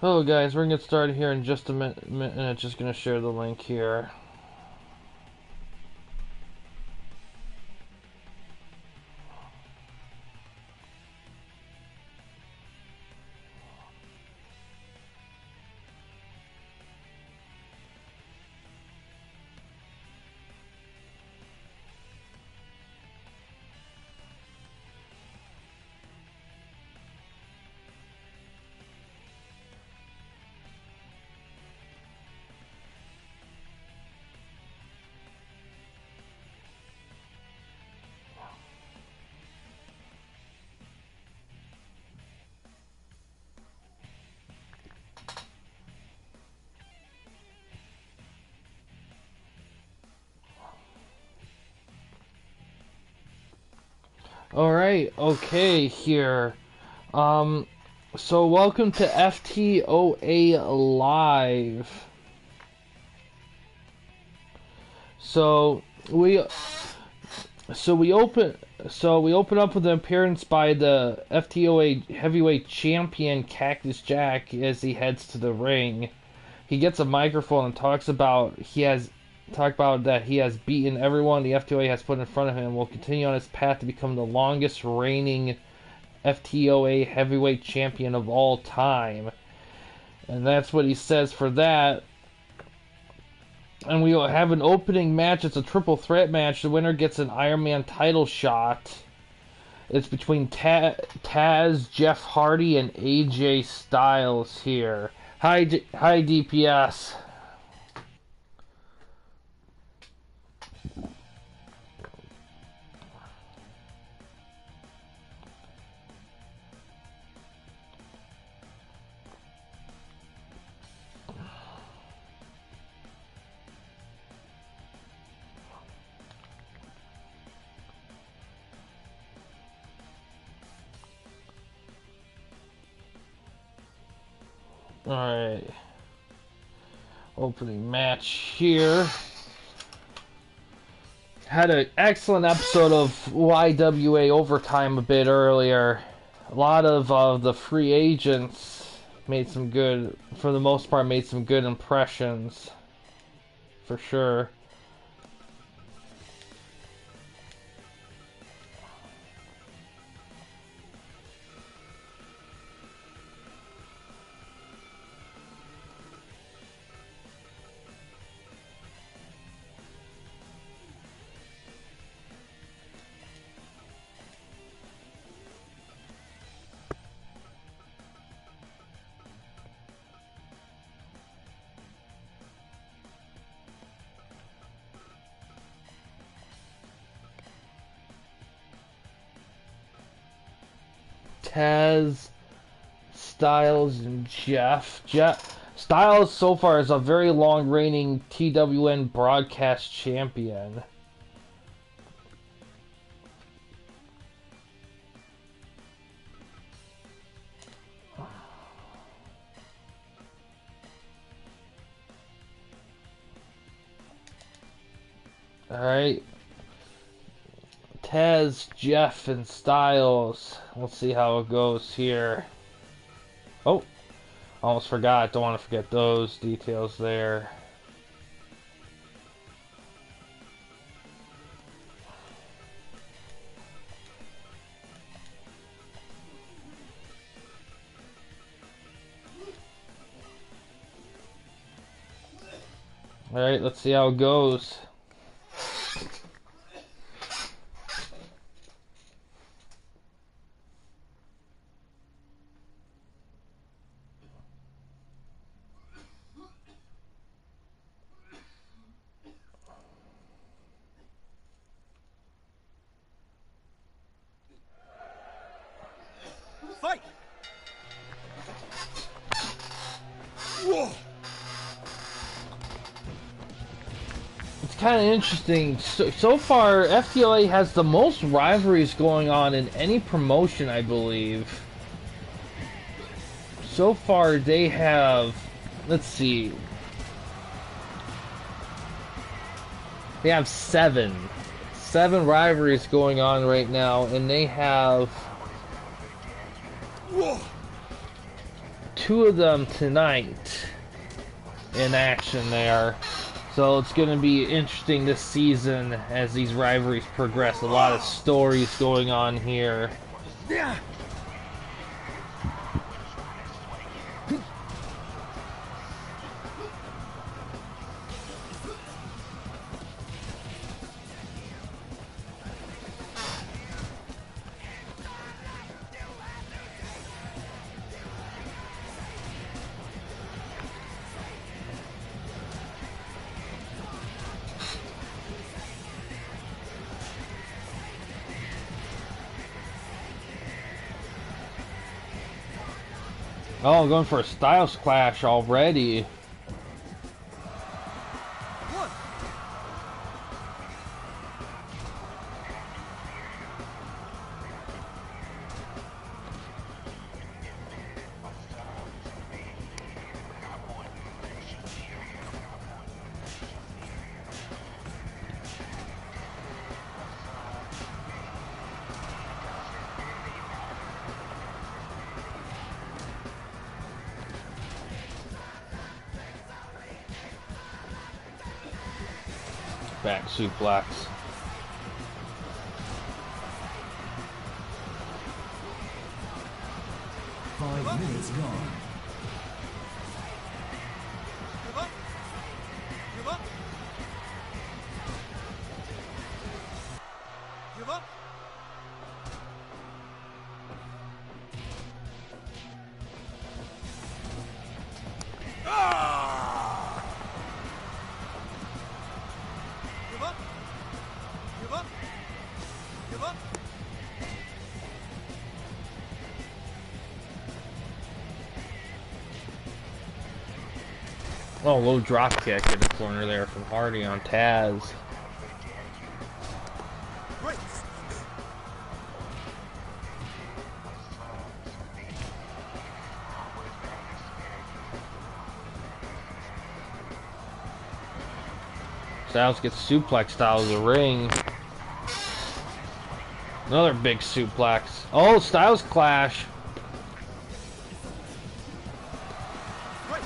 Hello guys, we're gonna get started here in just a minute. Just gonna share the link here. Alright, okay here. So welcome to FTOA Live. So we open up with an appearance by the FTOA heavyweight champion Cactus Jack as he heads to the ring. He gets a microphone and talk about that he has beaten everyone the FTOA has put in front of him and will continue on his path to become the longest reigning FTOA heavyweight champion of all time. And that's what he says for that. And we will have an opening match. It's a triple threat match. The winner gets an Iron Man title shot. It's between Taz, Jeff Hardy, and AJ Styles here. Hi, DPS. Alright. Opening match here. Had an excellent episode of YWA Overtime a bit earlier. A lot of the free agents made some good, for the most part, made some good impressions. For sure. Taz, Styles, and Jeff. Styles so far is a very long reigning TWN broadcast champion. Alright. Taz, Jeff, and Styles. We'll see how it goes here. Oh, almost forgot. Don't want to forget those details there. Alright, let's see how it goes. Fight! Whoa! It's kind of interesting. So far, FTOA has the most rivalries going on in any promotion, I believe. So far, they have... Let's see. They have seven rivalries going on right now, and they have... two of them tonight in action there. So it's going to be interesting this season as these rivalries progress. A lot of stories going on here. Yeah. Oh, going for a Styles Clash already. Back suplex. Five minutes gone. Give up. Give up. Give up. Ah! Give up. Give up. Give up. Oh, low drop kick in the corner there from Hardy on Taz. Great. Styles gets suplexed out of the ring. Another big suplex. Oh, Styles Clash. Great.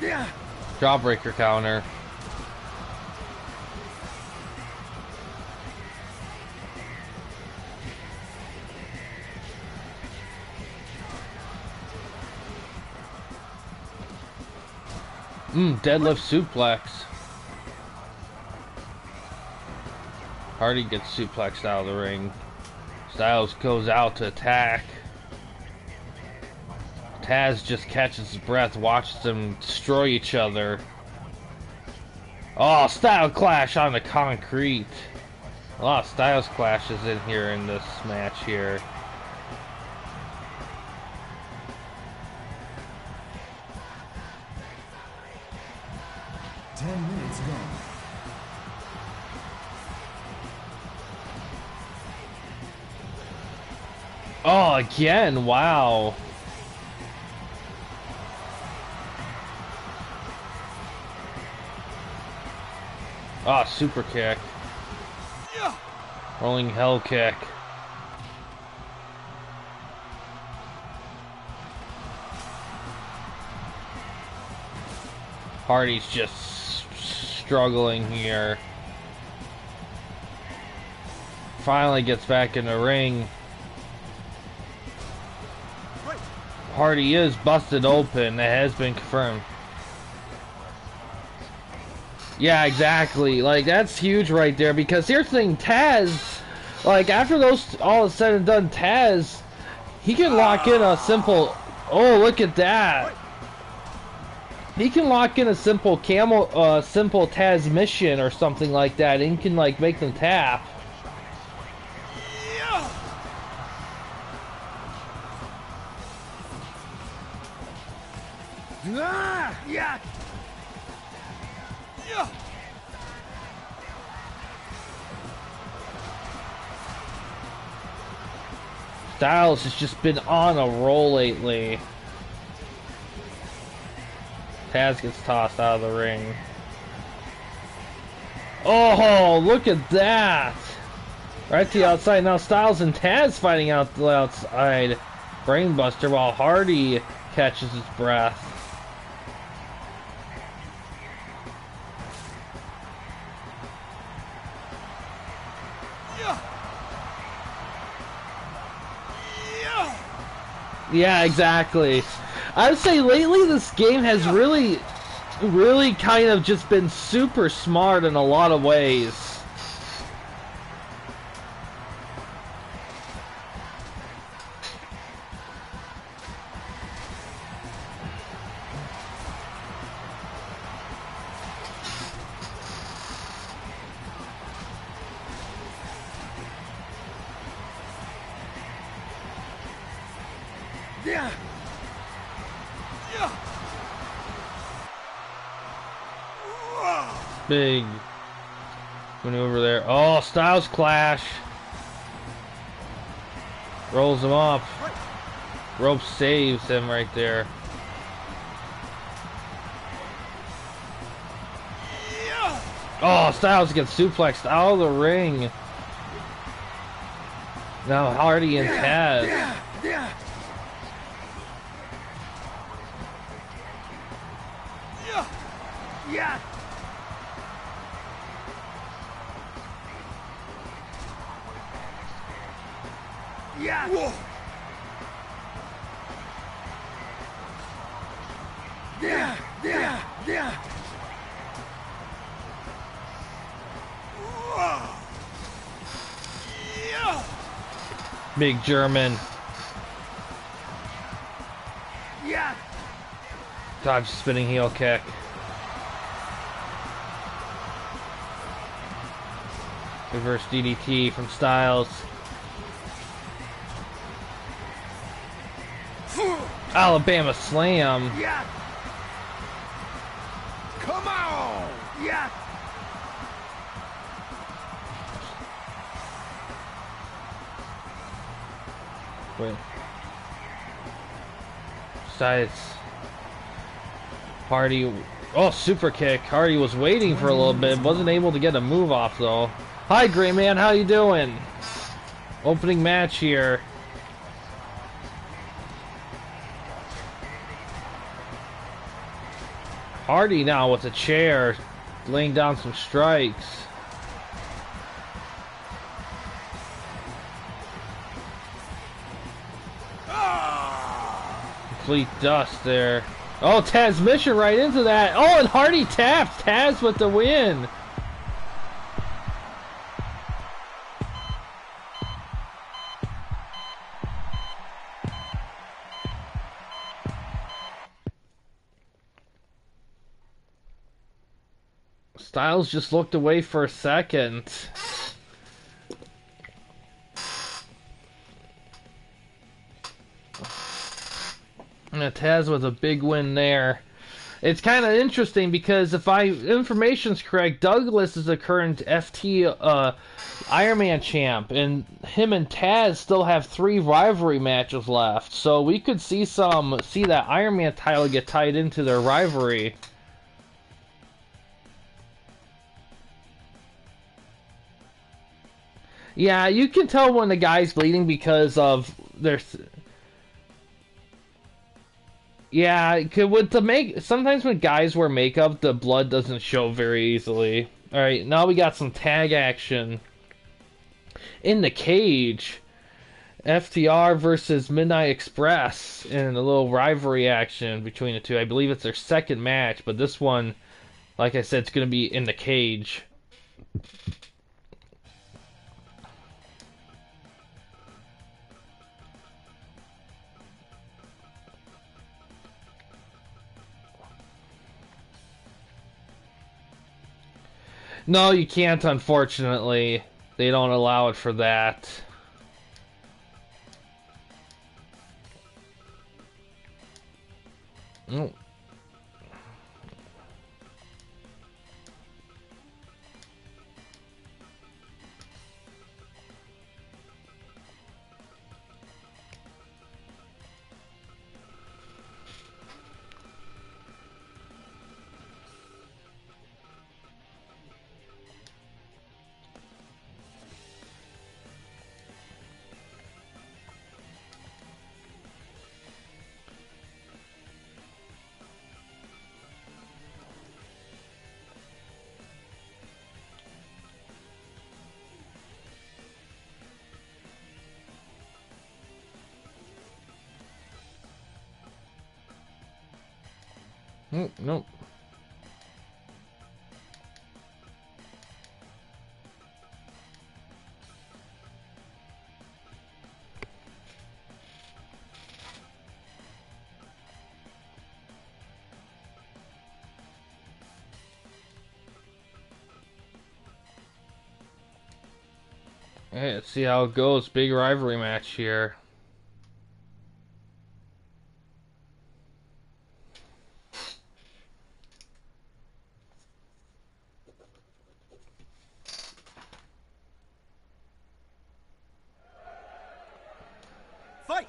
Yeah. Jawbreaker counter. Deadlift suplex. Hardy gets suplexed out of the ring. Styles goes out to attack. Taz just catches his breath, watches them destroy each other. Oh, Style Clash on the concrete. A lot of Styles Clashes in here in this match here. Minutes gone. Oh, again, wow. Ah, super kick. Yeah. Rolling hell kick. Hardy's just struggling here. Finally gets back in the ring. Great. Hardy is busted open. That has been confirmed. Yeah, exactly. Like, that's huge right there. Because here's the thing, Taz, like, after those all is said and done, Taz, he can lock in a simple... Oh, look at that. He can lock in a simple simple Taz mission or something like that, and can, like, make them tap. Yeah. Ah, yeah. Yeah. Styles has just been on a roll lately. Taz gets tossed out of the ring. Oh, look at that! Right to the outside. Now Styles and Taz fighting out the outside. Brainbuster while Hardy catches his breath. Yeah. Yeah. Yeah, exactly. I would say lately this game has really kind of just been super smart in a lot of ways. Yeah. Yeah. Big maneuver there. Oh, Styles clash. Rolls him up. Right. Rope saves him right there. Yeah. Oh, Styles gets suplexed out of the ring. Now Hardy and Taz. Yeah. Yeah. Yeah. Yeah. Yeah. Whoa. Yeah. Yeah. Yeah. Yeah. Big German. Yeah. Dodge spinning heel kick. Reverse DDT from Styles. Alabama slam. Yeah. Come on. Yeah. Wait. Styles. Hardy. Oh, super kick. Hardy was waiting for a little bit. Wasn't able to get a move off though. Hi, Great Man. How you doing? Opening match here. Hardy now with a chair, laying down some strikes. Complete dust there. Oh, transmission right into that. Oh, and Hardy taps. Taz with the win. Styles just looked away for a second. And Taz with a big win there. It's kind of interesting because if information's correct, Douglas is the current Iron Man champ, and him and Taz still have 3 rivalry matches left. So we could see that Iron Man title get tied into their rivalry. Yeah, you can tell when the guy's bleeding because of their. Yeah, sometimes when guys wear makeup, the blood doesn't show very easily. All right, now we got some tag action in the cage. FTR versus Midnight Express in a little rivalry action between the two. I believe it's their second match, but this one, like I said, it's going to be in the cage. No, you can't, unfortunately. They don't allow it for that. Oh. Nope. Hey, let's see how it goes. Big rivalry match here. Fight!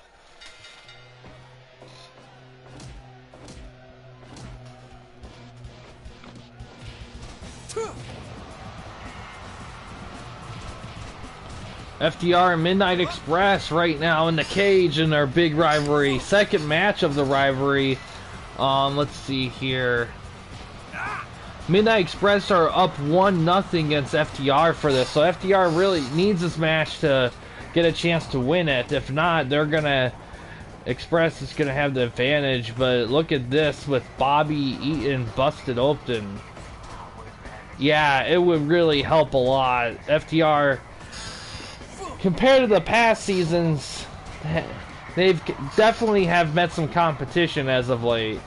FDR and Midnight Express right now in the cage in their big rivalry. Second match of the rivalry. Let's see here. Midnight Express are up 1-0 against FTR for this, so FTR really needs this match to get a chance to win it. If not, they're gonna Express is gonna have the advantage. But look at this with Bobby Eaton busted open. Yeah, it would really help a lot. FTR, compared to the past seasons, they've definitely have met some competition as of late.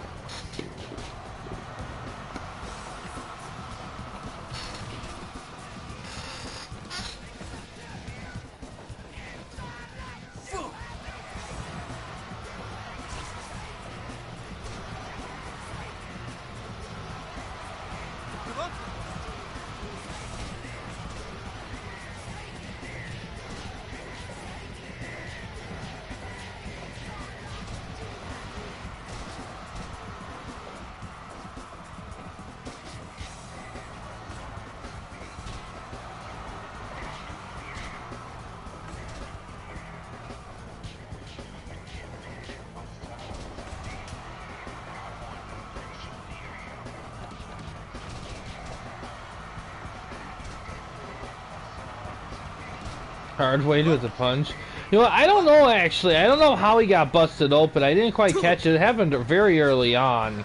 Hard way to the punch. You know what, I don't know actually. I don't know how he got busted open. I didn't quite catch it. It happened very early on.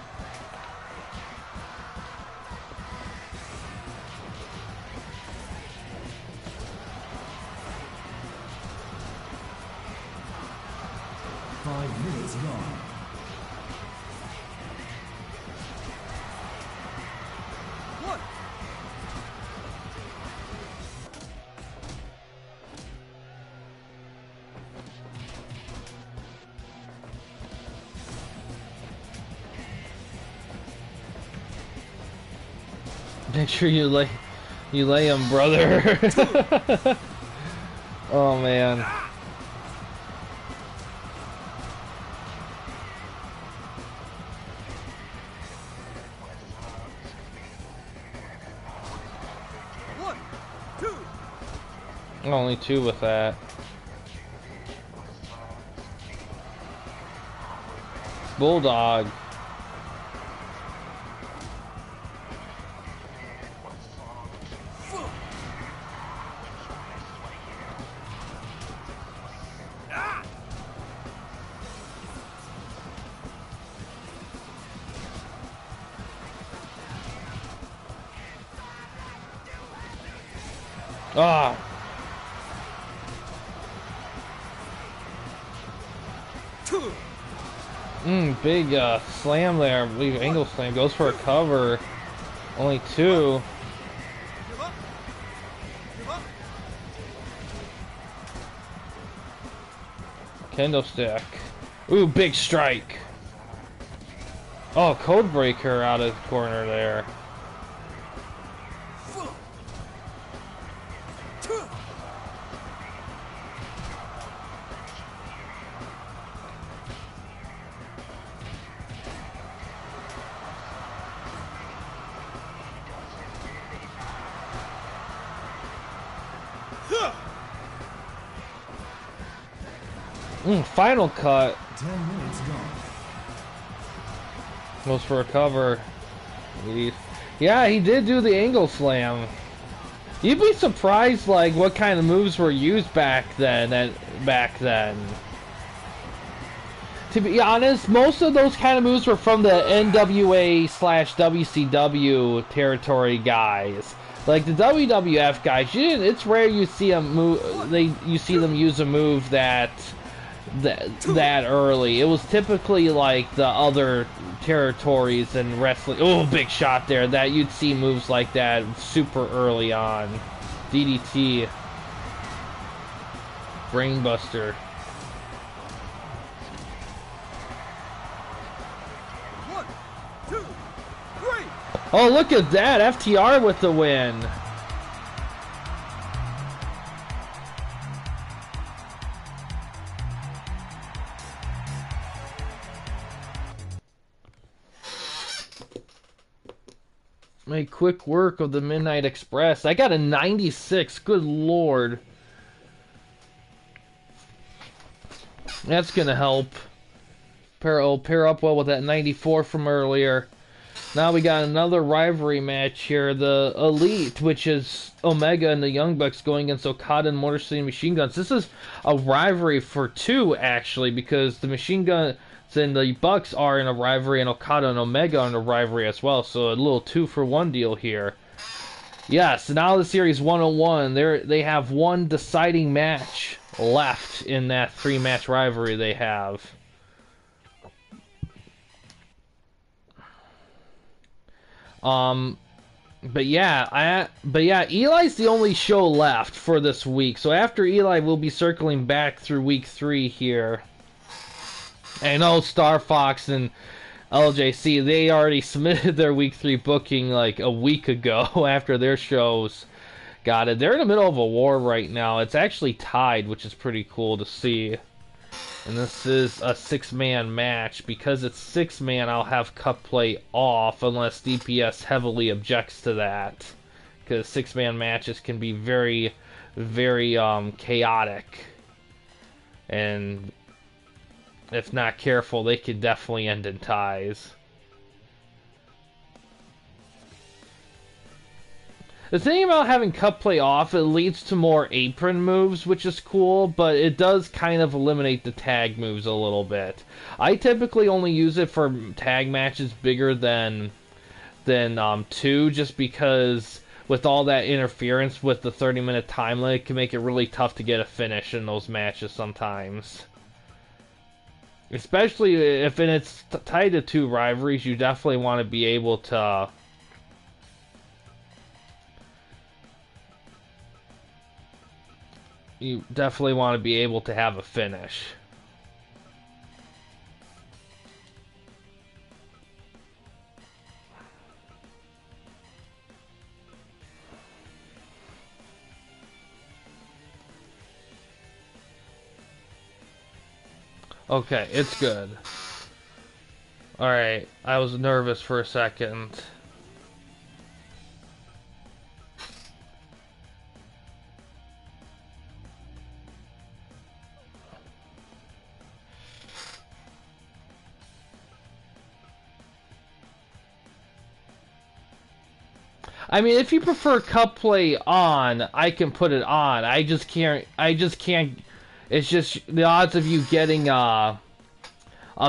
Make sure you lay him, brother. Oh man. One, two. Only two with that. Bulldog. Ah. Big slam there. I believe angle slam goes for a cover. Only two. Give up. Give up. Kendo stick. Ooh, big strike. Oh, code breaker out of the corner there. Final cut. 10 minutes gone. Goes for a cover. Yeah, he did do the angle slam. You'd be surprised, like, what kind of moves were used back then. To be honest, most of those kind of moves were from the NWA slash WCW territory guys. Like the WWF guys, it's rare you see them move. You see them use a move that early. It was typically like the other territories and wrestling. Oh, big shot there! That you'd see moves like that super early on. DDT, Brainbuster. Oh, look at that! FTR with the win! Make quick work of the Midnight Express. I got a 96. Good lord. That's gonna help. Pair up well with that 94 from earlier. Now we got another rivalry match here. The Elite, which is Omega and the Young Bucks going against Okada and Motor City Machine Guns. This is a rivalry for two, actually, because the Machine Guns and the Bucks are in a rivalry, and Okada and Omega are in a rivalry as well. So a little 2-for-1 deal here. Yes, now the Series 101. They have one deciding match left in that 3-match rivalry they have. But yeah, Eli's the only show left for this week. So after Eli, we'll be circling back through week 3 here. I know Star Fox and LJC, they already submitted their week 3 booking like a week ago after their shows got it. They're in the middle of a war right now. It's actually tied, which is pretty cool to see. And this is a 6-man match. Because it's 6-man, I'll have Cup Play off unless DPS heavily objects to that. Because 6-man matches can be very, very chaotic. And if not careful, they could definitely end in ties. The thing about having Cup Play off, it leads to more apron moves, which is cool, but it does kind of eliminate the tag moves a little bit. I typically only use it for tag matches bigger than 2, just because with all that interference with the 30-minute time limit, it can make it really tough to get a finish in those matches sometimes. Especially if it's tied to 2 rivalries, you definitely want to be able to... You definitely want to be able to have a finish. Okay, it's good. Alright, I was nervous for a second. I mean, if you prefer Cup Play on, I can put it on. I just can't. It's just the odds of you getting a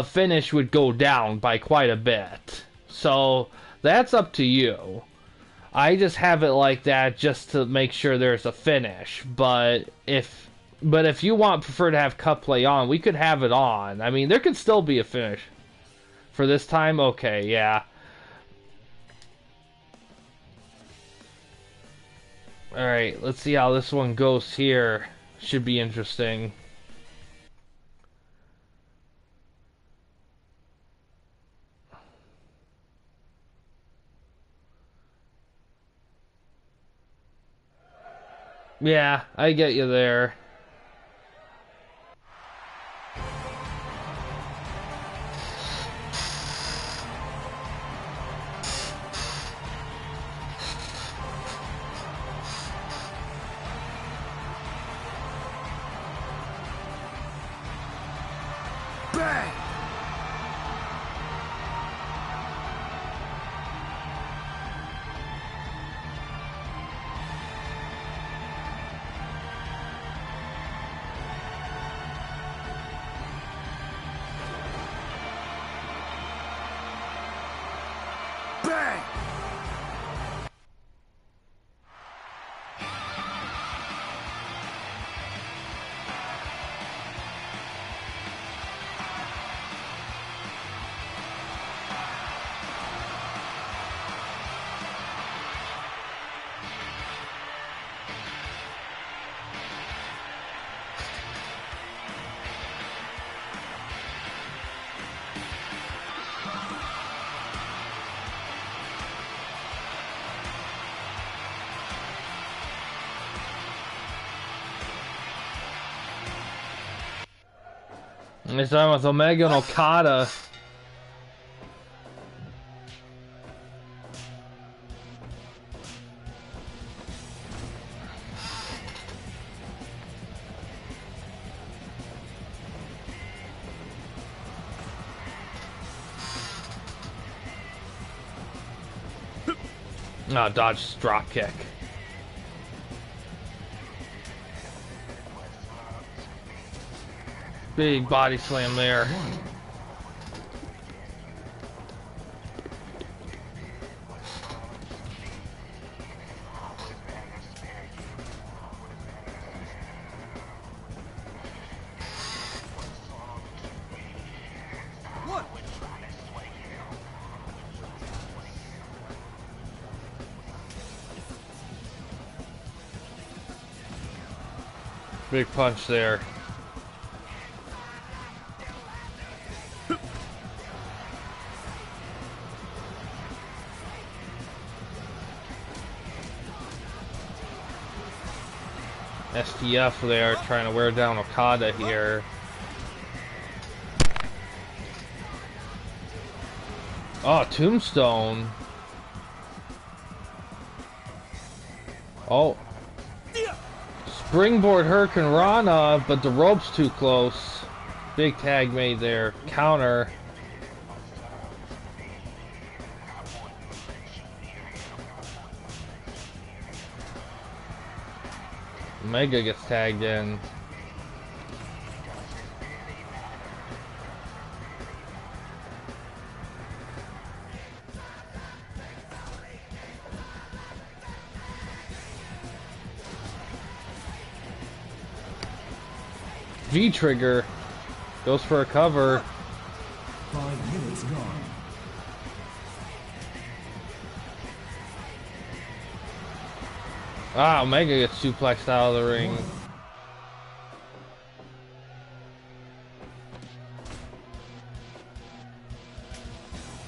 finish would go down by quite a bit. So that's up to you. I just have it like that just to make sure there's a finish. But if you prefer to have Cup Play on, we could have it on. I mean, there could still be a finish for this time. Okay, yeah. Alright, let's see how this one goes here. Should be interesting. Yeah, I get you there. This time with Omega and Okada. No, dodge drop kick. Big body slam there. One. Big punch there. STF there trying to wear down Okada here. Oh, Tombstone. Oh. Springboard Hurricane Rana, but the rope's too close. Big tag made there. Counter. Omega gets tagged in. V-trigger goes for a cover. 5 minutes gone. Ah, Omega gets suplexed out of the ring.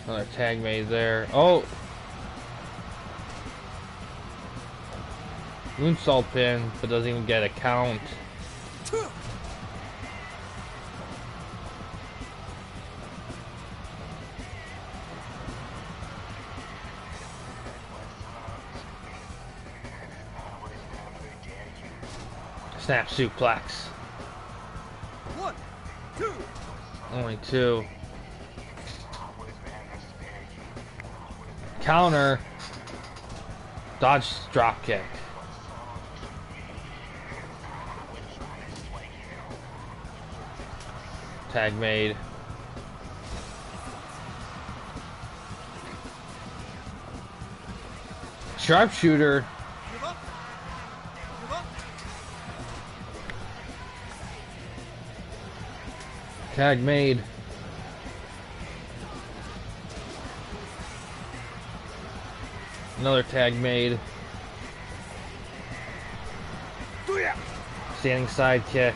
Another tag made there. Oh! Moonsault pin, but doesn't even get a count. Snap suplex. 1, 2. Only 2. Counter. Dodge drop kick. Tag made. Sharpshooter. Give up. Give up. Tag made. Another tag made. Standing side kick.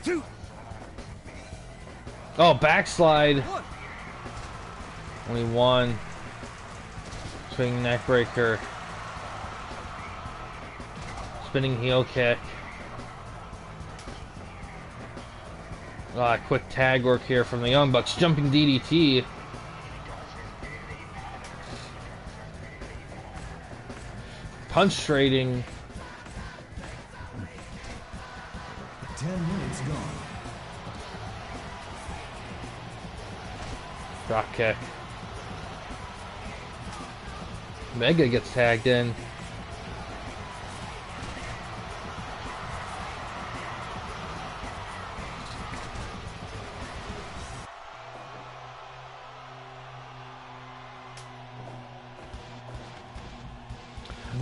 Two. Oh, backslide. 1. Only 1. Swinging neck breaker. Spinning heel kick. Quick tag work here from the Young Bucks. Jumping DDT. Punch trading. 10 minutes gone. Drop kick. Mega gets tagged in.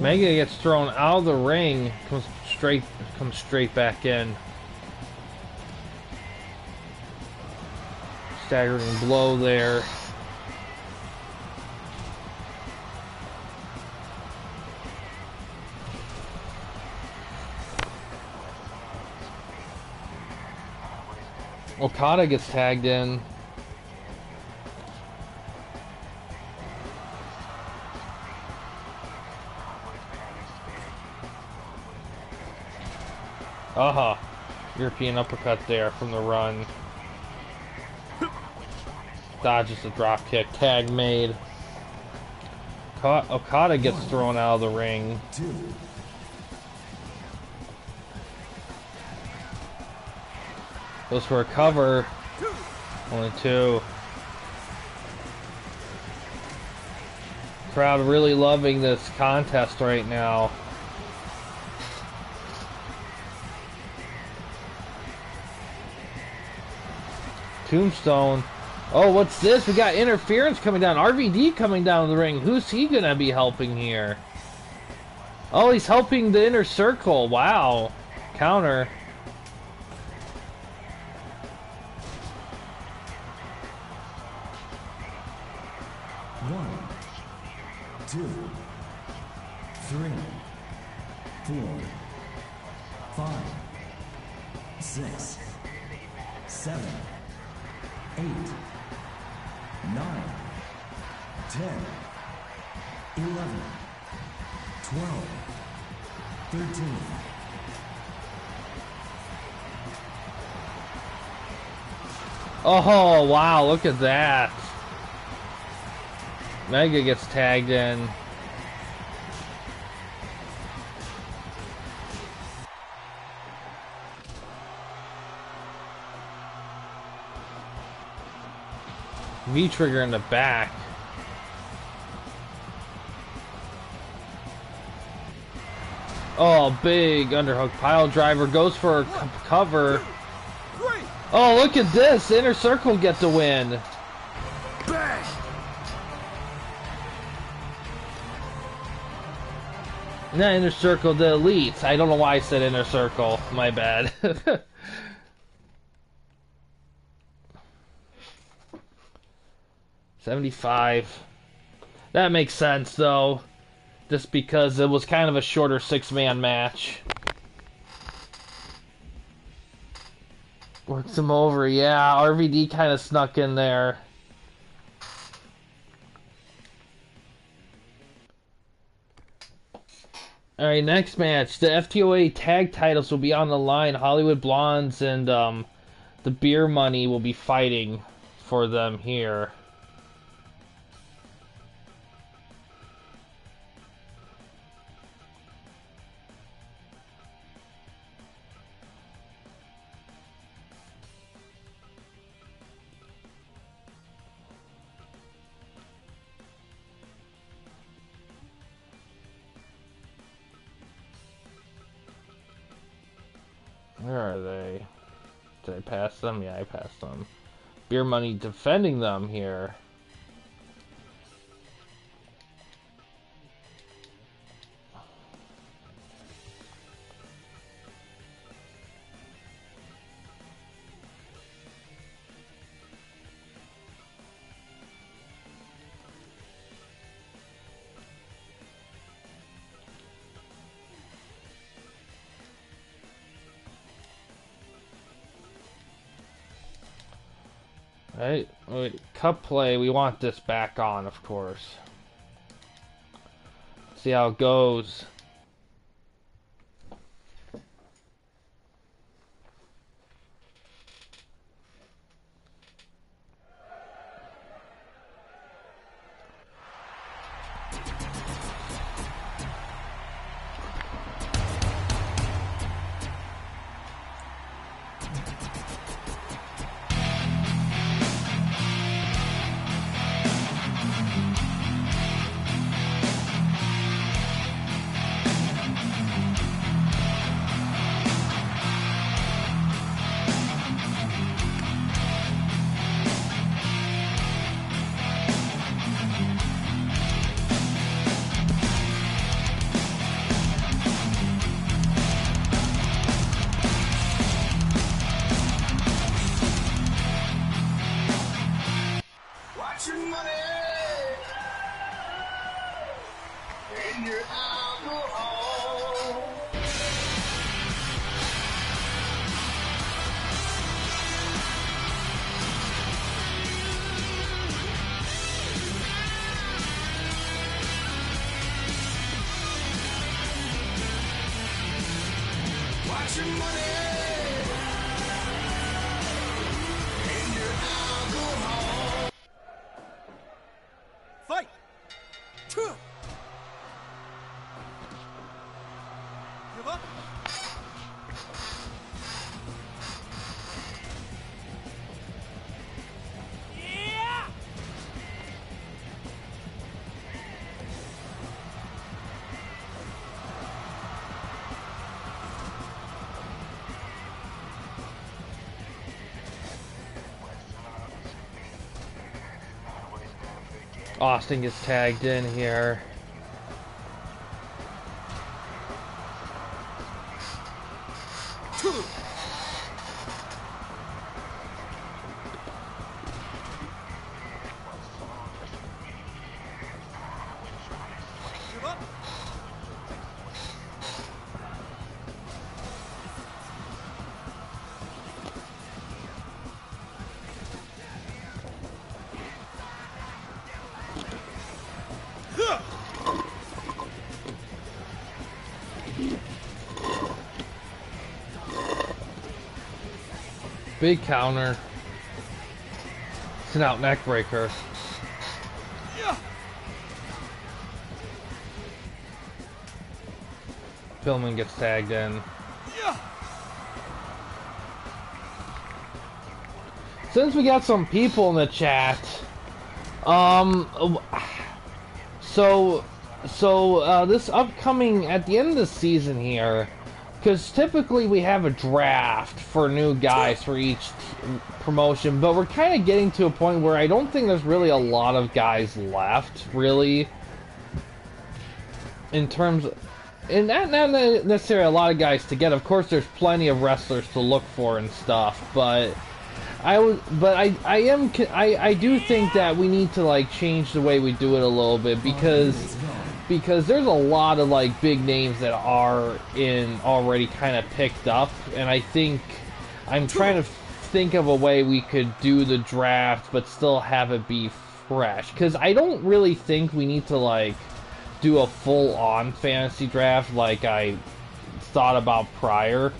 Mega gets thrown out of the ring, comes straight back in. Staggering blow there. Okada gets tagged in. Uh-huh. European uppercut there from the run. Dodges the drop kick. Tag made. Okada gets thrown out of the ring. 2. Goes for a cover. Only 2. Crowd really loving this contest right now. Tombstone. Oh, what's this? We got interference coming down. RVD coming down the ring. Who's he gonna be helping here? Oh, he's helping the Inner Circle. Wow. Counter. One, 2, 3, 4, 5, 6, 7, 8, 9, 10, 11, 12, 13. Oh, wow, look at that. Mega gets tagged in. V-trigger in the back. Oh, big underhook pile driver. Goes for a cover. Oh, look at this. Inner Circle get the win. Bang! Not Inner Circle, the Elites. I don't know why I said Inner Circle. My bad. 75. That makes sense, though. Just because it was kind of a shorter 6-man match. Works him over, yeah. RVD kind of snuck in there. Alright, next match. The FTOA tag titles will be on the line. Hollywood Blondes and the Beer Money will be fighting for them here. Where are they? Did I pass them? Yeah, I passed them. Beer Money defending them here. Right? Wait, cup play, we want this back on, of course. See how it goes. Fight! Two! Give up? Yeah! Austin gets tagged in here. Two! Give up? Big counter. It's an out neck breaker. Yeah! Pillman gets tagged in. Yeah! Since we got some people in the chat, this upcoming at the end of the season here, because typically we have a draft for new guys for each promotion, but we're kind of getting to a point where I don't think there's really a lot of guys left, really, in terms of, and not necessarily a lot of guys to get. Of course, there's plenty of wrestlers to look for and stuff, but I do think that we need to like change the way we do it a little bit, because there's a lot of like big names that are in already kind of picked up, and I think I'm trying to think of a way we could do the draft but still have it be fresh, because I don't really think we need to like do a full-on fantasy draft like I thought about prior.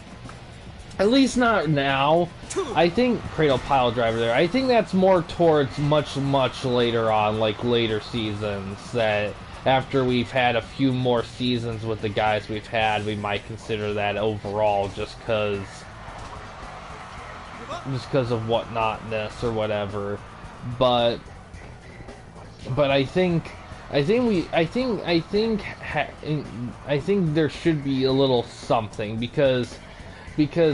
At least not now. I think Cradle Pile Driver there. I think that's more towards much later on, like later seasons, that after we've had a few more seasons with the guys we've had, we might consider that overall, just because of whatnotness or whatever. But I think there should be a little something, because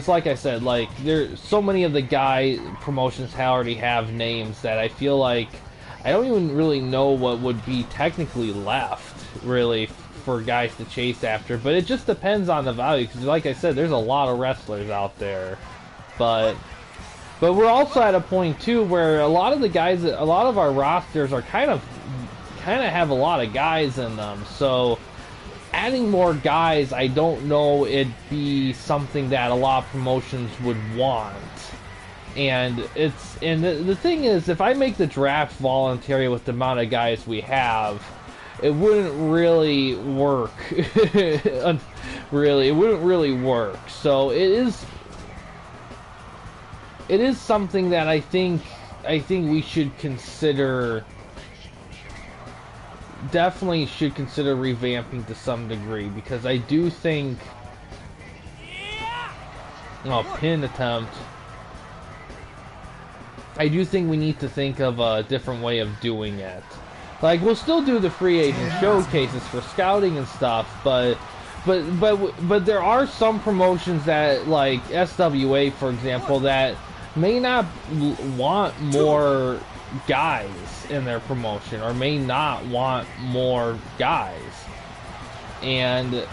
like I said, like there so many of the guy promotions already have names that I feel like I don't even really know what would be technically left really for guys to chase after, but it just depends on the value, because like I said, there's a lot of wrestlers out there, but we're also at a point too where a lot of the guys, a lot of our rosters are kind of have a lot of guys in them, so adding more guys, I don't know it'd be something that a lot of promotions would want. And the thing is, if I make the draft voluntary with the amount of guys we have, it wouldn't really work. Really, it wouldn't really work. So it is something that I think we should consider. Definitely should consider revamping to some degree, because I do think. Oh, pin attempt. I do think we need to think of a different way of doing it. Like, we'll still do the free agent showcases for scouting and stuff, but there are some promotions that, like SWA, for example, that may not want more guys in their promotion, or may not want more guys. And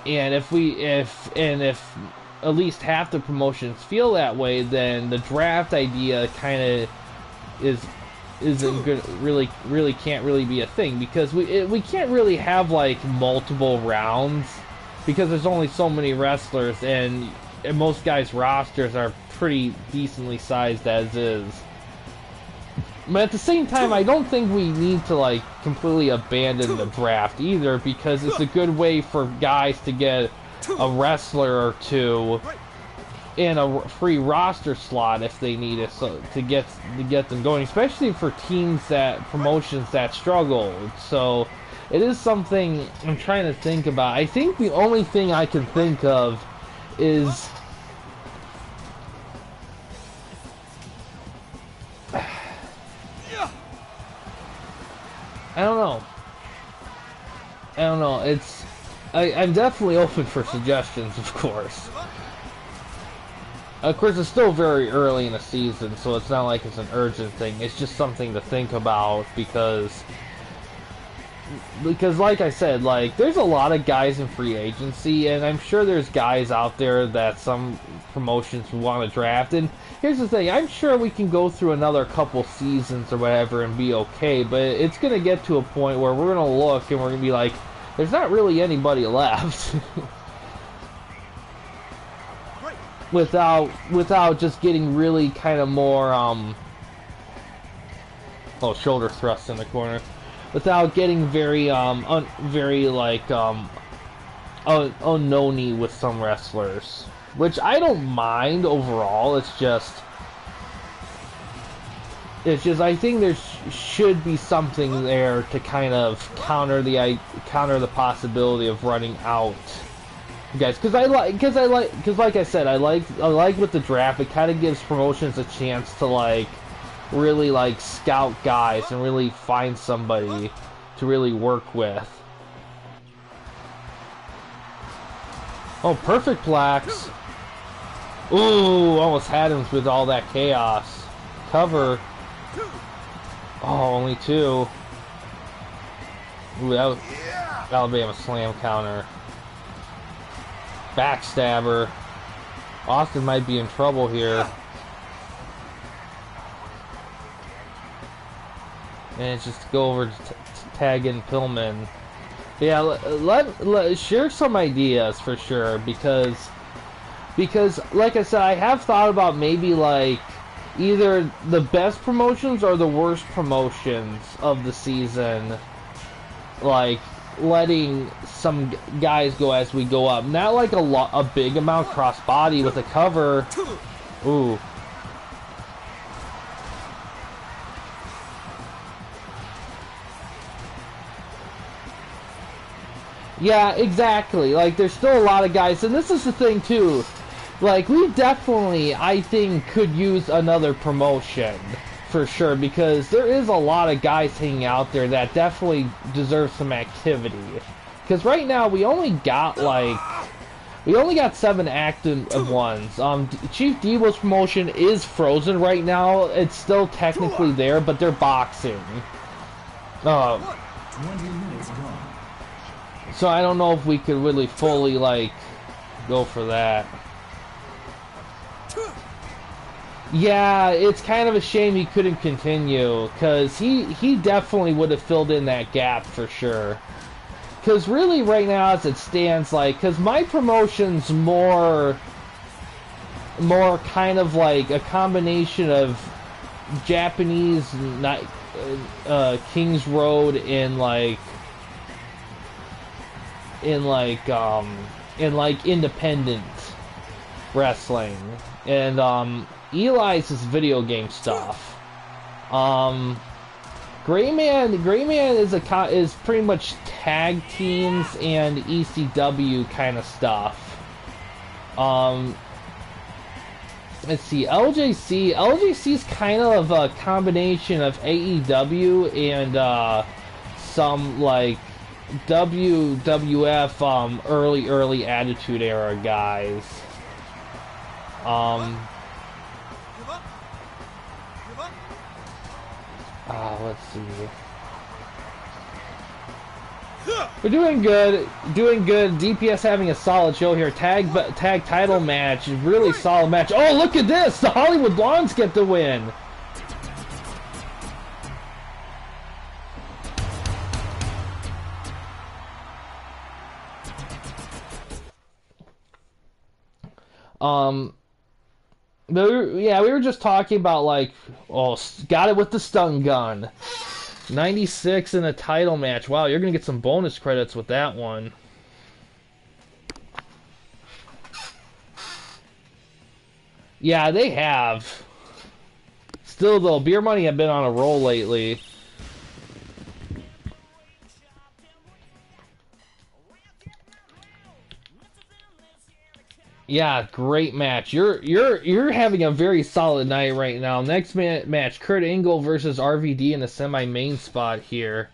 if at least half the promotions feel that way, then the draft idea kind of isn't good. Really can't really be a thing, because we can't really have like multiple rounds, because there's only so many wrestlers, and most guys' rosters are pretty decently sized as is. But at the same time, I don't think we need to like completely abandon the draft either, because it's a good way for guys to get a wrestler or two in a free roster slot if they need it, so to get them going, especially for teams that promotions that struggle. So it is something I'm trying to think about. I think the only thing I can think of is I don't know. I'm definitely open for suggestions, of course. Of course, it's still very early in the season, so it's not like it's an urgent thing. It's just something to think about because like I said, like, there's a lot of guys in free agency, and I'm sure there's guys out there that some promotions want to draft. And here's the thing, I'm sure we can go through another couple seasons or whatever and be okay, but it's going to get to a point where we're going to look and we're going to be like, there's not really anybody left. without just getting really kind of more, shoulder thrust in the corner. Without getting very, unknown-y with some wrestlers. Which I don't mind overall, it's just I think there should be something there to kind of counter the possibility of running out, guys. Because like I said, I like with the draft, it kind of gives promotions a chance to really scout guys and really find somebody to really work with. Oh, perfect Plax. Ooh, almost had him with all that chaos. Cover. Oh, only two. Ooh, that was Alabama slam counter. Backstabber. Austin might be in trouble here. And it's just go over to tag in Pillman. Yeah, let share some ideas for sure, because like I said, I have thought about maybe either the best promotions or the worst promotions of the season, letting some guys go as we go up. Not a big amount cross body with a cover. Ooh. Yeah, exactly. There's still a lot of guys, and this is the thing too. We definitely, I think, could use another promotion for sure, because there is a lot of guys hanging out there that definitely deserve some activity. Because right now we only got 7 active ones. Chief Debo's promotion is frozen right now. It's still technically there, but they're boxing. 20 minutes gone. So I don't know if we could really fully go for that. Yeah, it's kind of a shame he couldn't continue, because he definitely would have filled in that gap for sure. Because really right now as it stands, because my promotion's more kind of a combination of Japanese Kings Road and independent wrestling, and Eli's is video game stuff. Gray Man is pretty much tag teams and ECW kind of stuff. Let's see, LJC's kind of a combination of AEW and some WWF early Attitude Era guys. Let's see. We're doing good. DPS having a solid show here. Tag title match, really solid match. Oh, look at this! The Hollywood Blondes get the win. We were just talking about got it with the stun gun. 96 in a title match. Wow, you're gonna get some bonus credits with that one. Yeah, they have. Still, though, Beer Money have been on a roll lately. Yeah, great match. You're having a very solid night right now. Next match, Kurt Angle versus RVD in a semi-main spot here.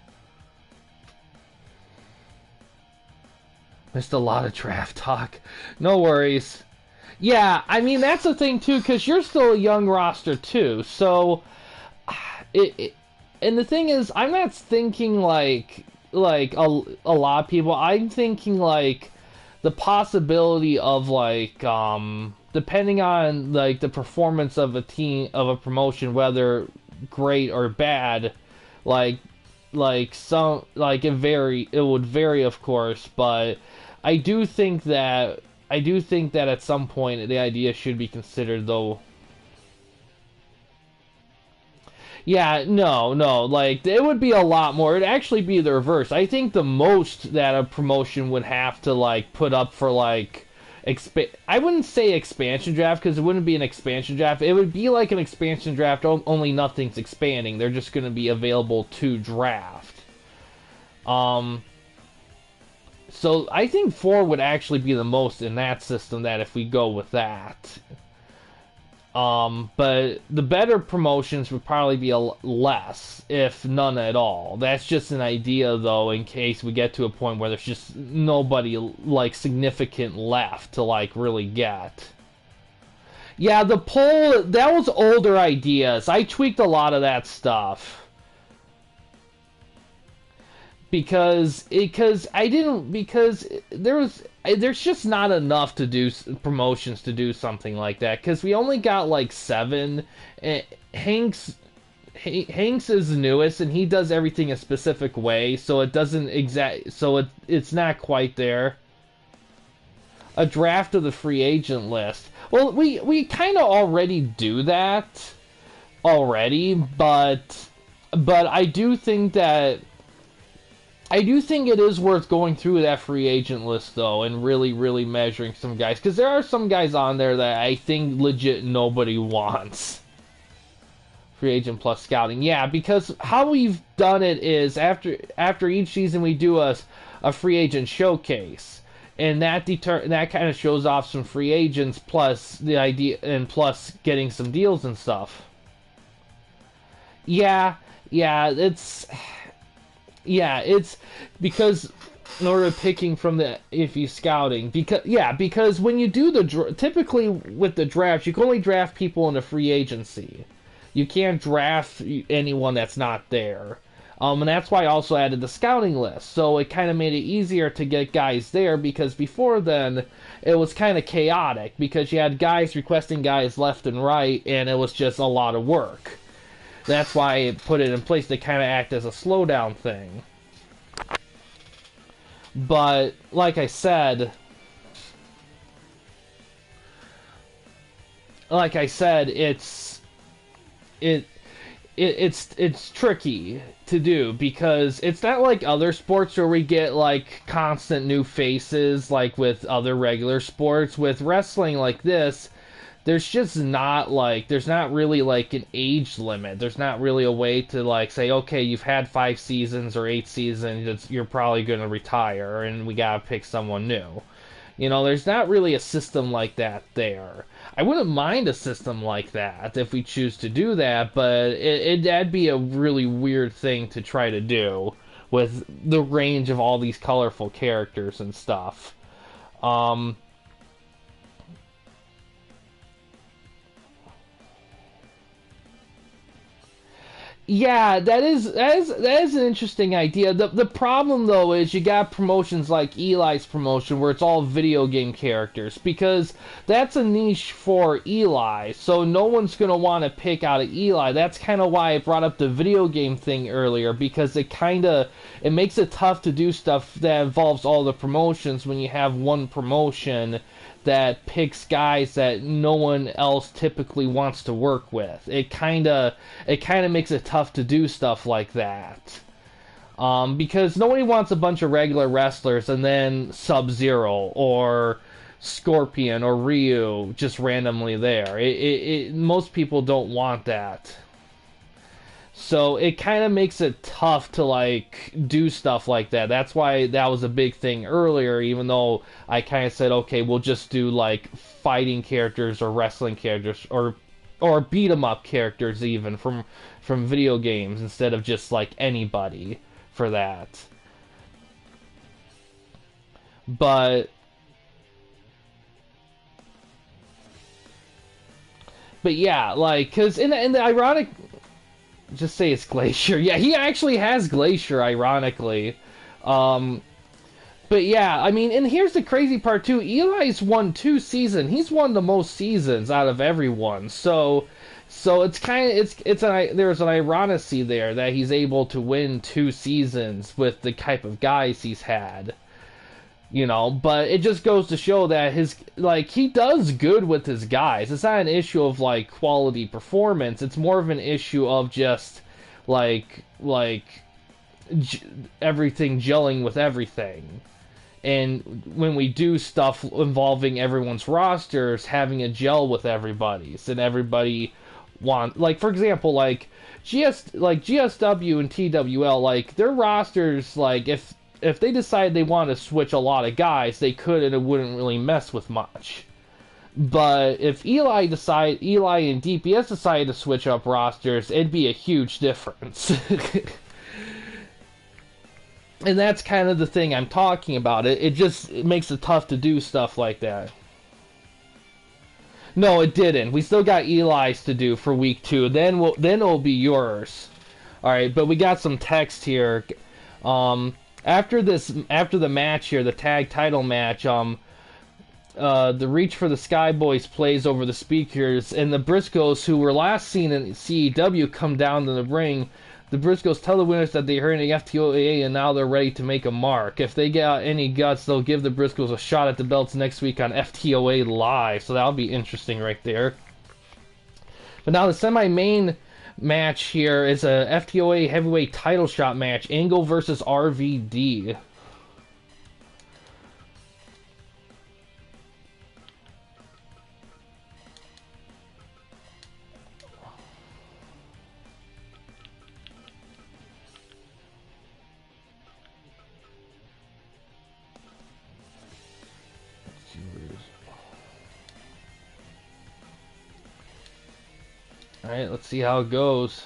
Missed a lot of draft talk. No worries. Yeah, I mean that's the thing too, because you're still a young roster too. So, and the thing is, I'm not thinking like a lot of people. I'm thinking like the possibility of like depending on like the performance of a team of a promotion, whether great or bad, like some like it would vary of course, but I do think that at some point the idea should be considered though. Yeah, no, like it would be a lot more. It'd actually be the reverse. I think the most that a promotion would have to like put up for like I wouldn't say expansion draft because it wouldn't be an expansion draft. It would be like an expansion draft only nothing's expanding. They're just going to be available to draft. So I think 4 would actually be the most in that system that if we go with that. But the better promotions would probably be less, if none at all. That's just an idea, though, in case we get to a point where there's just nobody, like, significant left to, like, really get. Yeah, the poll, that was older ideas. I tweaked a lot of that stuff. Because there's just not enough to do promotions to do something like that because we only got like 7. Hanks is the newest and he does everything a specific way, so it doesn't it's not quite there. A draft of the free agent list. Well, we kind of already do that already, but I do think it is worth going through that free agent list, though, and really, really measuring some guys. Because there are some guys on there that I think legit nobody wants. Free agent plus scouting. Yeah, because how we've done it is after each season we do a free agent showcase. And that kind of shows off some free agents plus the idea and plus getting some deals and stuff. Yeah, it's because in order of picking from the iffy scouting because when you do typically with the draft you can only draft people in a free agency. You can't draft anyone that's not there. And that's why I also added the scouting list. So it kind of made it easier to get guys there because before then it was kind of chaotic because you had guys requesting guys left and right and it was just a lot of work. That's why I put it in place to kind of act as a slowdown thing. But, like I said, it's tricky to do because it's not like other sports where we get like constant new faces like with other regular sports. With wrestling like this, there's not really like an age limit. There's not really a way to like say, okay, you've had 5 seasons or 8 seasons, you're probably going to retire and we got to pick someone new. You know, there's not really a system like that there. I wouldn't mind a system like that if we choose to do that, but that'd be a really weird thing to try to do with the range of all these colorful characters and stuff. Yeah, that is an interesting idea. The problem though is you got promotions like Eli's promotion where it's all video game characters because that's a niche for Eli. So no one's gonna want to pick out of Eli. That's kind of why I brought up the video game thing earlier because it makes it tough to do stuff that involves all the promotions when you have one promotion that picks guys that no one else typically wants to work with. It kind of makes it tough to do stuff like that. Because nobody wants a bunch of regular wrestlers and then Sub-Zero or Scorpion or Ryu just randomly there. Most people don't want that. So it kind of makes it tough to like do stuff like that. That's why that was a big thing earlier, even though I kind of said, okay, we'll just do like fighting characters or wrestling characters or beat 'em up characters even from video games instead of just like anybody for that. But yeah, like, cause in the ironic, just say it's Glacier. Yeah, he actually has Glacier, ironically. But yeah, I mean, and here's the crazy part too. Eli's won 2 seasons. He's won the most seasons out of everyone. So it's kind of there's an irony there that he's able to win 2 seasons with the type of guys he's had. You know, but it just goes to show that he does good with his guys. It's not an issue of like quality performance. It's more of an issue of just everything gelling with everything. And when we do stuff involving everyone's rosters, having a gel with everybody's, and everybody like, for example, like GSW and TWL, like their rosters, like if they decide they want to switch a lot of guys, they could, and it wouldn't really mess with much. But if Eli and DPS decide to switch up rosters, it'd be a huge difference. And that's kind of the thing I'm talking about. It makes it tough to do stuff like that. No, it didn't. We still got Eli's to do for week 2. Then it'll be yours. All right, but we got some text here. After the match here, the tag title match, the Reach for the Sky Boys plays over the speakers, and the Briscoes, who were last seen in CEW, come down to the ring. The Briscoes tell the winners that they heard in the FTOA and now they're ready to make a mark. If they got any guts, they'll give the Briscoes a shot at the belts next week on FTOA Live. So that'll be interesting right there. But now the semi-main match here is a FTOA heavyweight title shot match. Angle versus RVD. Alright, let's see how it goes.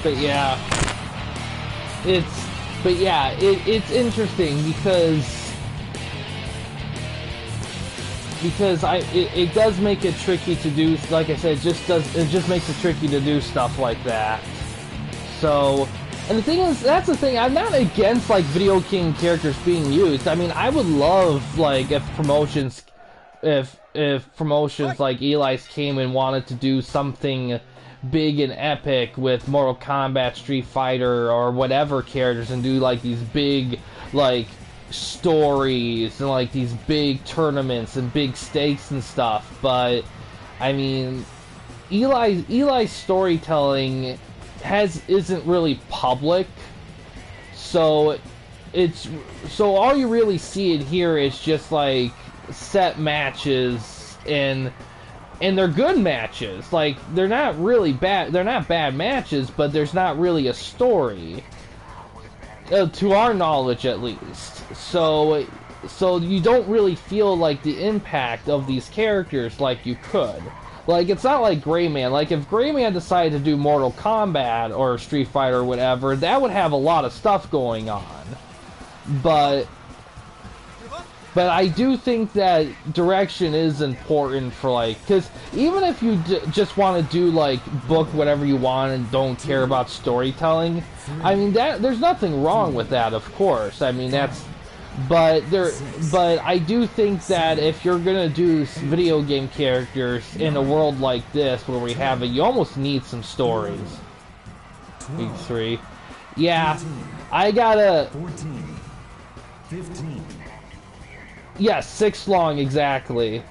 But yeah, it's interesting because it does make it tricky to do, like I said, it just makes it tricky to do stuff like that. So, and the thing is, that's the thing, I'm not against like video game characters being used. I mean, I would love like if promotions like Eli's came and wanted to do something big and epic with Mortal Kombat, Street Fighter, or whatever characters, and do like these big like stories and like these big tournaments and big stakes and stuff. But I mean, Eli's storytelling isn't really public, so all you really see it here is just like set matches, and they're good matches. Like, they're not really bad. They're not bad matches, but there's not really a story, to our knowledge at least. So you don't really feel like the impact of these characters like you could. Like, it's not like Gray Man. Like, if Gray Man decided to do Mortal Kombat or Street Fighter or whatever, that would have a lot of stuff going on. But I do think that direction is important for, like, because even if you just want to do, like, book whatever you want and don't care about storytelling, I mean, there's nothing wrong with that, of course. I mean, but I do think that if you're gonna do video game characters in a world like this where we have it, you almost need some stories. Week 3. Yeah, I gotta... 14, 15. Yes, 6 long, exactly.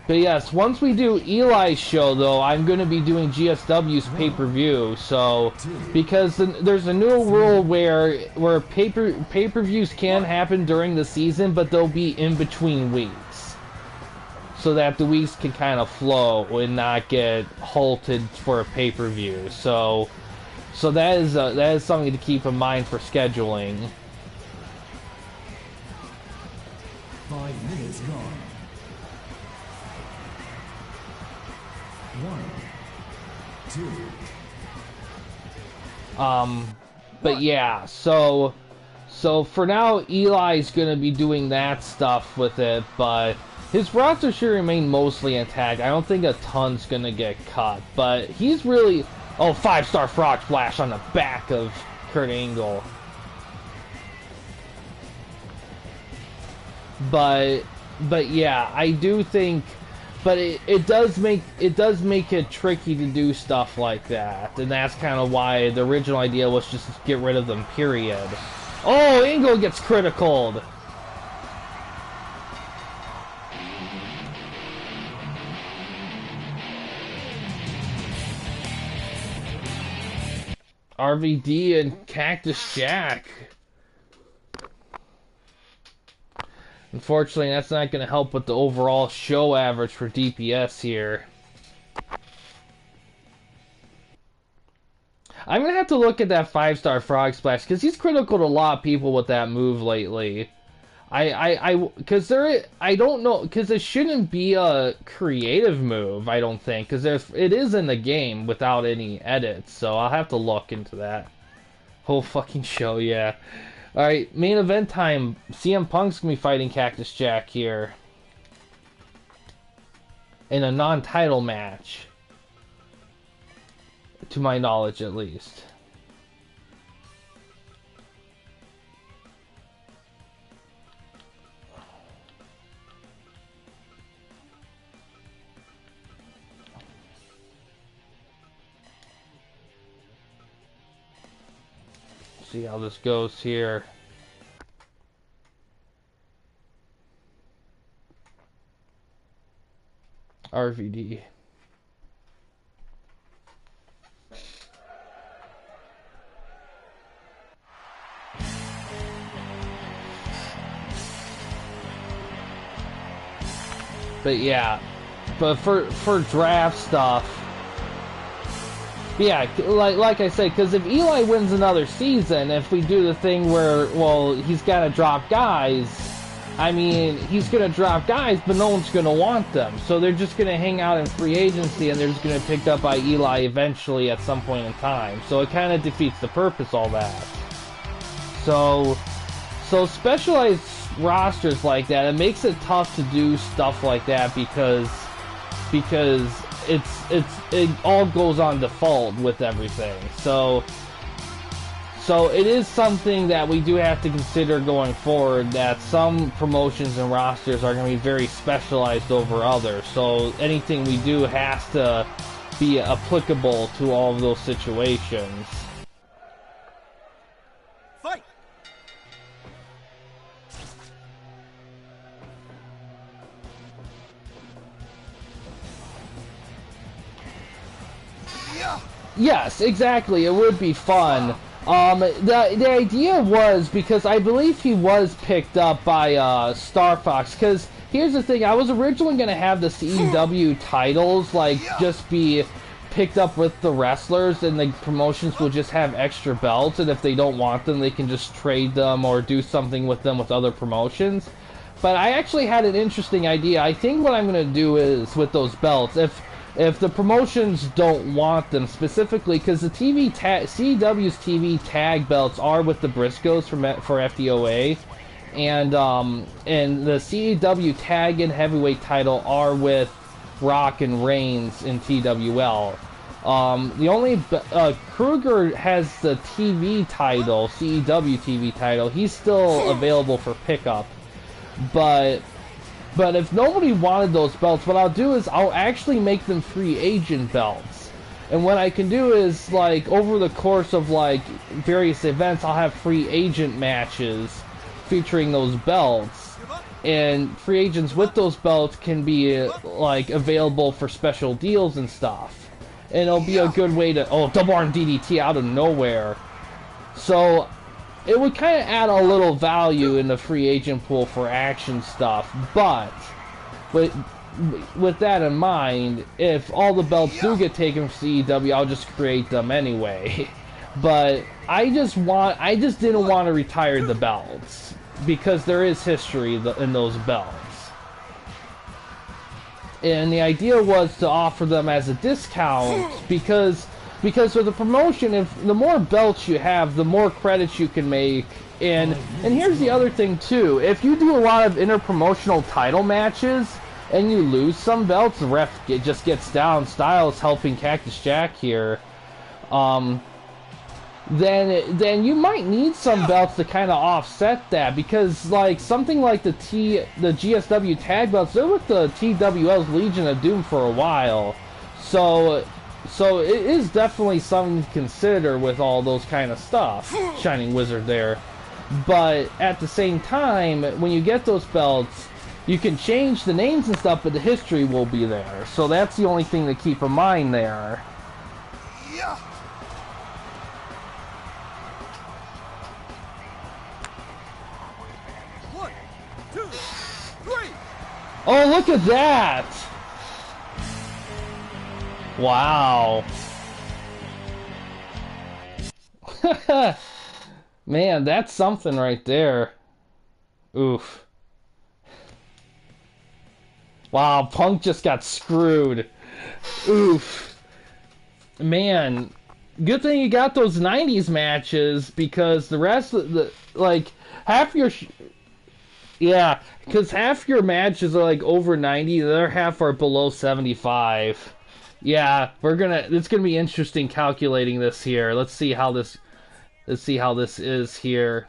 But yes, once we do Eli's show, though, I'm going to be doing GSW's pay-per-view. So, because there's a new rule where pay-per-views can happen during the season, but they'll be in between weeks, so that the weeks can kind of flow and not get halted for a pay-per-view. So that is something to keep in mind for scheduling. 5 minutes gone. 1, 2. But yeah, so for now, Eli's gonna be doing that stuff with it, but his roster should remain mostly intact. I don't think a ton's gonna get cut, but he's really... Oh, 5-star Frog Splash on the back of Kurt Angle. But yeah, I do think... But it does make it tricky to do stuff like that, and that's kind of why the original idea was just to get rid of them, period. Oh, Angle gets criticaled! RVD and Cactus Jack. Unfortunately, that's not going to help with the overall show average for DPS here. I'm going to have to look at that 5-star Frog Splash, because he's critical to a lot of people with that move lately. Because I don't know, because it shouldn't be a creative move, I don't think, because it is in the game without any edits, so I'll have to look into that. Whole fucking show, yeah. Alright, main event time. CM Punk's gonna be fighting Cactus Jack here. In a non-title match. To my knowledge, at least. See how this goes here. RVD. But yeah, but for draft stuff, yeah, like I said, because if Eli wins another season, if we do the thing where, well, he's got to drop guys, I mean, he's going to drop guys, but no one's going to want them. So they're just going to hang out in free agency, and they're just going to be picked up by Eli eventually at some point in time. So it kind of defeats the purpose, all that. So specialized rosters like that, it makes it tough to do stuff like that because it all goes on default with everything. So it is something that we do have to consider going forward, that some promotions and rosters are going to be very specialized over others. So anything we do has to be applicable to all of those situations. Fight! Yes, exactly. It would be fun. The idea was, because I believe he was picked up by Star Fox, because here's the thing, I was originally going to have the CEW titles like just be picked up with the wrestlers, and the promotions will just have extra belts, and if they don't want them they can just trade them or do something with them with other promotions. But I actually had an interesting idea. I think what I'm gonna do is with those belts, if the promotions don't want them specifically, because the CEW's TV tag belts are with the Briscoes for FTOA, and the CEW tag and heavyweight title are with Rock and Reigns in TWL. The only Kruger has the TV title, CEW TV title. He's still available for pickup, but if nobody wanted those belts, what I'll do is I'll actually make them free agent belts. And what I can do is, like, over the course of, like, various events, I'll have free agent matches featuring those belts. And free agents with those belts can be, like, available for special deals and stuff. And it'll be a good way to... Oh, double arm DDT out of nowhere. So... it would kind of add a little value in the free agent pool for action stuff, but with that in mind, if all the belts do get taken from CEW, I'll just create them anyway. But I just didn't want to retire the belts because there is history in those belts. And the idea was to offer them as a discount because with the promotion, if the more belts you have, the more credits you can make. And here's the other thing too: if you do a lot of inter-promotional title matches and you lose some belts, the ref just gets down. Styles helping Cactus Jack here. Then you might need some belts to kind of offset that, because like something like the GSW tag belts, they're with the TWL's Legion of Doom for a while, so it is definitely something to consider with all those kind of stuff. Shining Wizard there. But at the same time, when you get those belts, you can change the names and stuff, but the history will be there. So that's the only thing to keep in mind there. Yeah. One, two, three. Oh, look at that! Wow. Man, that's something right there. Oof. Wow, Punk just got screwed. Oof. Man, good thing you got those 90s matches, because the rest of the, like, half your... yeah, because half your matches are, like, over 90, the other half are below 75. Yeah, it's gonna be interesting calculating this here. Let's see how this is here.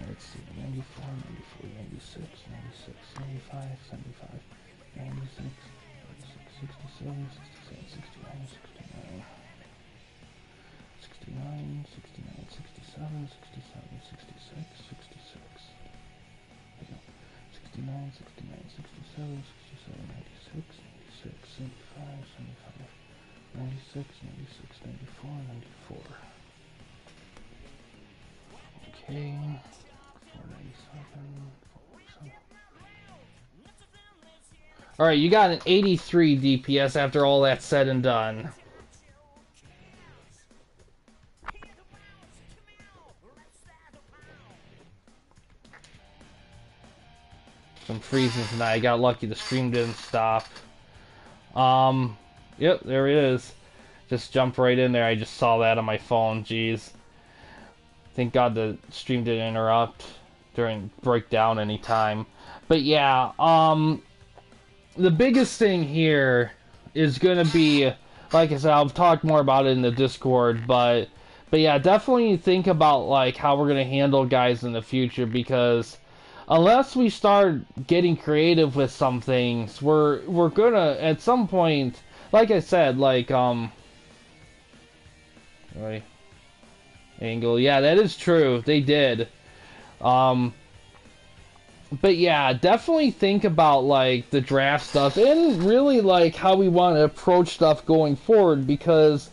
Let's see, 94, 94, 96, 96, 75, 75, 96, 67, 67, 69, 69, 69, 69, 67, 67, 66, 66. 69, 69, 67, 67, 96, 96, 75, 75, 96, 96, 94, 94. Okay. 497. Alright, you got an 83 DPS after all that's said and done. Some freezing tonight. I got lucky the stream didn't stop. Yep, there it is. Just jumped right in there. I just saw that on my phone. Jeez. Thank God the stream didn't interrupt during breakdown anytime. But yeah, the biggest thing here is gonna be, like I said, I'll talk more about it in the Discord, but yeah, definitely think about like how we're gonna handle guys in the future, because unless we start getting creative with some things, we're gonna at some point, like I said, like right. Angle, yeah, that is true. They did. but yeah, definitely think about like the draft stuff and really like how we want to approach stuff going forward because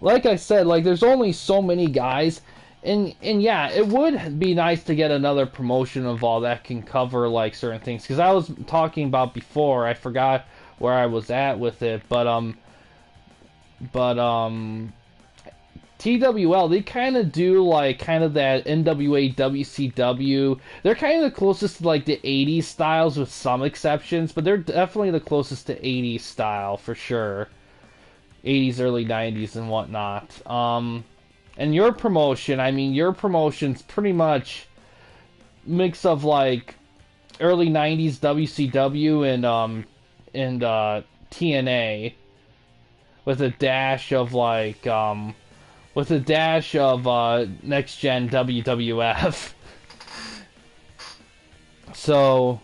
like I said, like there's only so many guys and yeah, it would be nice to get another promotion involved that can cover like certain things because I was talking about before, I forgot where I was at with it, but TWL, they kind of do like kind of that NWA WCW. They're kind of the closest to like the 80s styles with some exceptions, but they're definitely the closest to 80s style for sure. 80s, early 90s, and whatnot. And your promotion, I mean, your promotion's pretty much mix of like early 90s WCW and TNA with a dash of like next gen WWF. So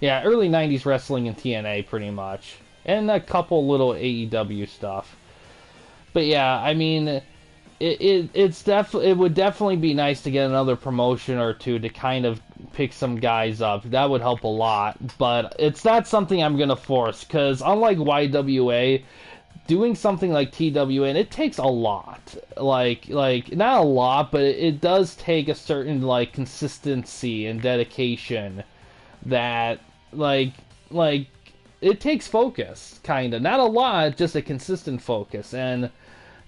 yeah, early 90s wrestling and TNA pretty much. And a couple little AEW stuff. But yeah, I mean it would definitely be nice to get another promotion or two to kind of pick some guys up. That would help a lot, but it's not something I'm gonna force because unlike YWA, doing something like TWN, it takes a lot. Like not a lot, but it does take a certain like consistency and dedication that like it takes focus, kind of. Not a lot, just a consistent focus. And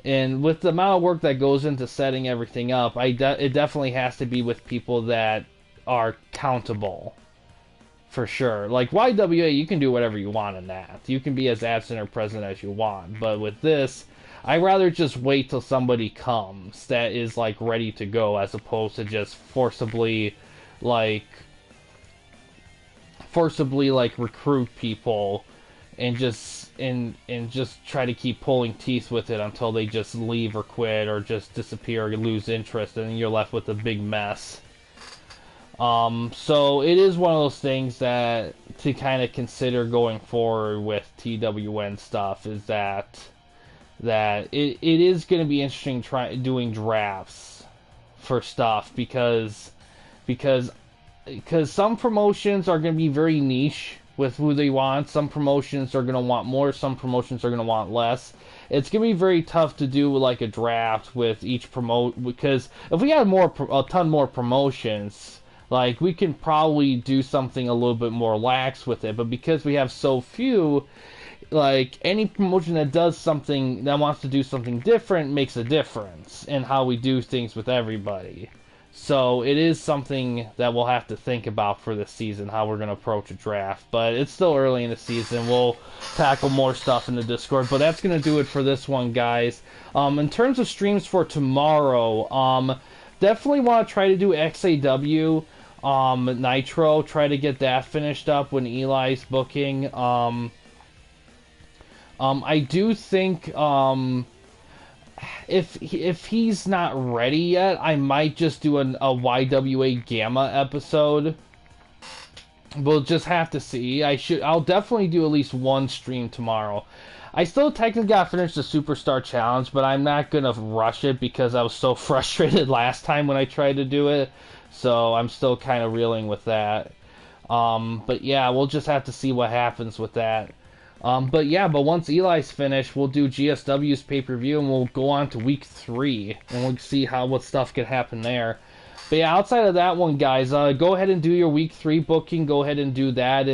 with the amount of work that goes into setting everything up, it definitely has to be with people that are countable. For sure. Like YWA, you can do whatever you want in that. You can be as absent or present as you want. But with this, I'd rather just wait till somebody comes that is like ready to go as opposed to just forcibly like recruit people and just try to keep pulling teeth with it until they just leave or quit or just disappear or lose interest, and then you're left with a big mess. So it is one of those things that to kind of consider going forward with TWN stuff is that it is going to be interesting doing drafts for stuff because some promotions are going to be very niche with who they want. Some promotions are going to want more, some promotions are going to want less. It's going to be very tough to do like a draft with each because if we had a ton more promotions, like we can probably do something a little bit more lax with it, but because we have so few, like any promotion that does something that wants to do something different makes a difference in how we do things with everybody. So it is something that we'll have to think about for this season, how we're going to approach a draft. But it's still early in the season. We'll tackle more stuff in the Discord. But that's going to do it for this one, guys. In terms of streams for tomorrow, definitely want to try to do XAW, Nitro. Try to get that finished up when Eli's booking. I do think if he's not ready yet, I might just do a YWA Gamma episode. We'll just have to see. I'll definitely do at least one stream tomorrow. I still technically got finished the Superstar Challenge, but I'm not gonna rush it because I was so frustrated last time when I tried to do it. So I'm still kind of reeling with that. But yeah, we'll just have to see what happens with that. But once Eli's finished, we'll do GSW's pay-per-view and we'll go on to week 3 and we'll see what stuff could happen there. But yeah, outside of that one, guys, go ahead and do your week 3 booking. Go ahead and do that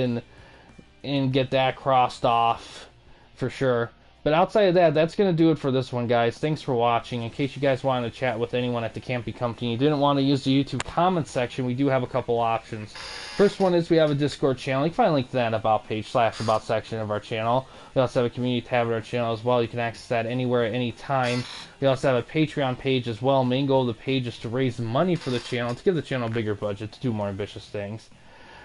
and get that crossed off for sure. But outside of that, that's going to do it for this one, guys. Thanks for watching. In case you guys wanted to chat with anyone at the Campy Company, you didn't want to use the YouTube comment section, we do have a couple options. First one is we have a Discord channel. You can find a link to that in About page / About section of our channel. We also have a community tab on our channel as well. You can access that anywhere at any time. We also have a Patreon page as well. Main goal of the page is to raise money for the channel, to give the channel a bigger budget, to do more ambitious things.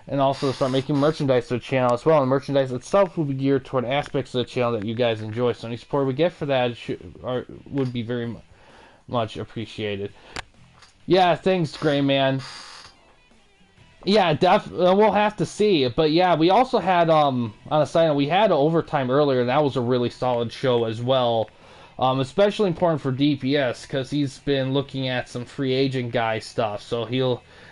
And also start making merchandise for the channel as well. And merchandise itself will be geared toward aspects of the channel that you guys enjoy. So any support we get for that would be very much appreciated. Yeah, thanks, Gray Man. Yeah, we'll have to see. But yeah, we also had, on a side note, we had overtime earlier, and that was a really solid show as well. Especially important for DPS, because he's been looking at some free agent guy stuff. So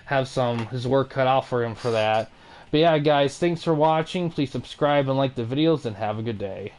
have his work cut out for him for that. But yeah, guys, thanks for watching. Please subscribe and like the videos, and have a good day.